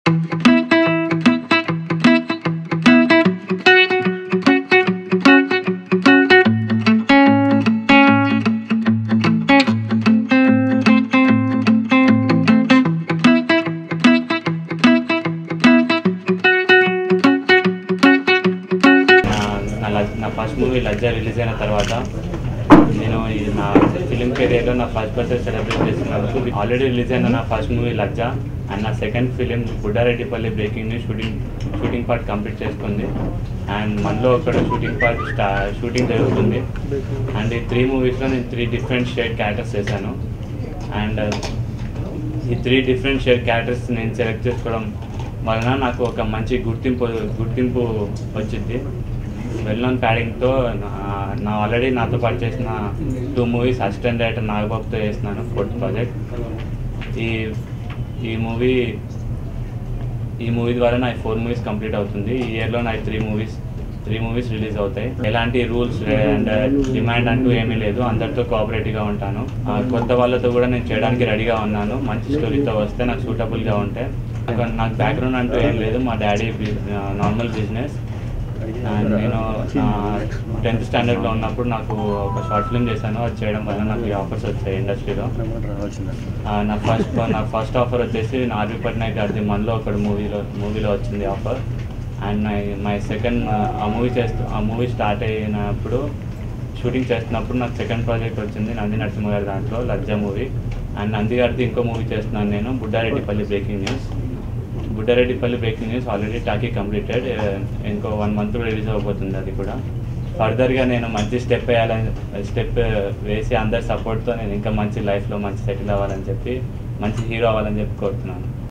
నా first movie లజ్జా release అయిన తర్వాత నేను నా ఫిలిం కెరియర్లో నా ఫస్ట్ బర్త్డే సెలబ్రేట్ చేస్తున్నందుకు ఆల్రెడీ రిలీజ్ అయిన నా ఫస్ట్ మూవీ లజ్జా అండ్ నా second film Buddareddypalli breaking news shooting part complete చేసుకుంది అండ్ మనలో ఒక షూటింగ్ జరుగుతుంది అండ్ ఈ 3 మూవీస్లో నేను 3 డిఫరెంట్ షేడ్ క్యారెక్టర్స్ చేశాను అండ్ ఈ 3 డిఫరెంట్ షేడ్ క్యారెక్టర్స్ నేను సెలెక్ట్ చేసుకోవడం వలన నాకు ఒక మంచి గుర్తింపు వచ్చింది. వెల్ నోన్ ప్యాడింగ్తో నా ఆల్రెడీ నాతో పాటు చేసిన 2 మూవీస్ అసిస్టెంట్ డైరెక్టర్ నాగబాబుతో చేస్తున్నాను 4th ప్రాజెక్ట్. ఈ మూవీ ద్వారా నా 4 మూవీస్ కంప్లీట్ అవుతుంది. ఈ ఇయర్లో నా 3 మూవీస్ రిలీజ్ అవుతాయి. ఎలాంటి రూల్స్ అండ్ డిమాండ్ అంటూ ఏమీ లేదు, అందరితో కోఆపరేటివ్గా ఉంటాను. కొత్త వాళ్ళతో కూడా నేను చేయడానికి రెడీగా ఉన్నాను. మంచి స్టోరీతో వస్తే నాకు సూటబుల్గా ఉంటే. నాకు బ్యాక్గ్రౌండ్ అంటూ ఏం లేదు, మా డాడీ నార్మల్ బిజినెస్. అండ్ నేను 10th స్టాండర్డ్లో ఉన్నప్పుడు నాకు ఒక షార్ట్ ఫిల్మ్ చేశాను. అది చేయడం వల్ల నాకు ఈ ఆఫర్స్ వచ్చాయి ఇండస్ట్రీలో. నా ఫస్ట్ ఆఫర్ వచ్చేసి ఆర్వి పట్నాయక్ గారిది మనలో ఒకటి మూవీలో వచ్చింది ఆఫర్. అండ్ మై సెకండ్ ఆ మూవీ స్టార్ట్ అయినప్పుడు షూటింగ్ చేస్తున్నప్పుడు నాకు సెకండ్ ప్రాజెక్ట్ వచ్చింది నంది నరసింహ గారి దాంట్లో లజ్జా మూవీ. అండ్ నంది గారిది ఇంకో మూవీ చేస్తున్నాను నేను, Buddareddypalli breaking news already talkie completed. ఇంకో 1 month రిలీజ్ అవ్వబోతుంది అది కూడా. ఫర్దర్గా నేను మంచి స్టెప్ వేసి అందరి సపోర్ట్తో నేను ఇంకా మంచి లైఫ్లో మంచి సెటిల్ అవ్వాలని చెప్పి, మంచి హీరో అవ్వాలని చెప్పి కోరుతున్నాను.